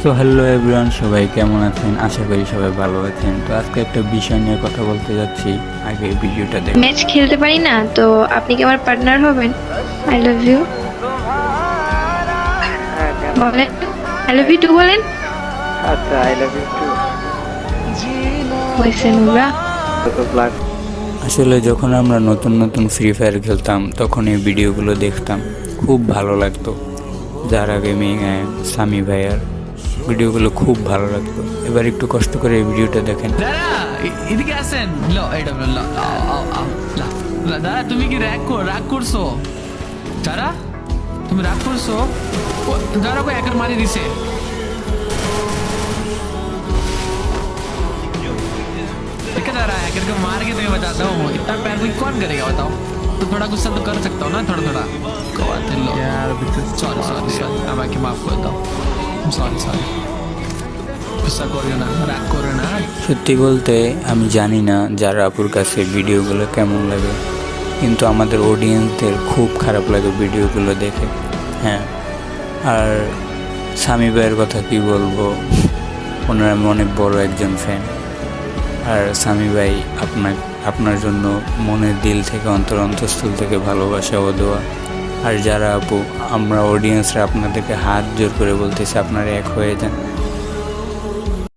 তো hello everyone, সবাই কেমন আছেন? আশা করি সবাই ভালো আছেন। তো আজকে একটা বিষয় নিয়ে কথা বলতে যাচ্ছি। আগে ভিডিওটা দেখুন। ম্যাচ খেলতে পারি না তো আপনি কি আমার পার্টনার হবেন? আই লাভ ইউ হ্যাঁ, কেন? বলেন। আই লাভ ইউ টু বলেন। আচ্ছা, আই লাভ ইউ টু। হয়েছে নোংরা। তো ব্ল্যাক। আসলে যখন আমরা নতুন নতুন ফ্রি ফায়ার খেলতাম তখন এই ভিডিওগুলো দেখতাম, খুব ভালো লাগতো। যারা গেমিং সামি ভাইয়ার ভিডিওগুলো খুব ভালো লাগতো। এবার একটু কষ্ট করে এই ভিডিওটা দেখেন। দাদা এদিকে আসেন। লো এটা লো আও আও আও লা লা, দাদা তুমি কি রাগ করছো? দাদা তুমি রাগ করছো? ও দাদা को एकर मारी दिसे। ठीक है दादा, एकर को मार के तुम्हें बताता हूँ इतना प्यार कोई कौन करेगा बताओ। तो थोड़ा गुस्सा तो कर सकता हूँ ना, थोड़ा थोड़ा यार। सॉरी सॉरी सॉरी, अब आके माफ कर दो। सॉरी सॉरी, गुस्सा करो ना, राग करो ना। সত্যি বলতে আমি জানি না যারা আপুর কাছে ভিডিওগুলো কেমন লাগে, কিন্তু আমাদের অডিয়েন্সদের খুব খারাপ লাগে ভিডিওগুলো দেখে। হ্যাঁ, আর সামি ভাইয়ের কথা কি বলবো, ওনার আমি অনেক বড় একজন ফ্যান। আর সামি ভাই আপনার জন্য মনের দিল থেকে অন্তঃস্থল থেকে ভালোবাসা ও দোয়া। আর যারা আপু, আমরা অডিয়েন্সরা আপনাদেরকে হাত জোর করে বলতেছি আপনারা এক হয়ে যান।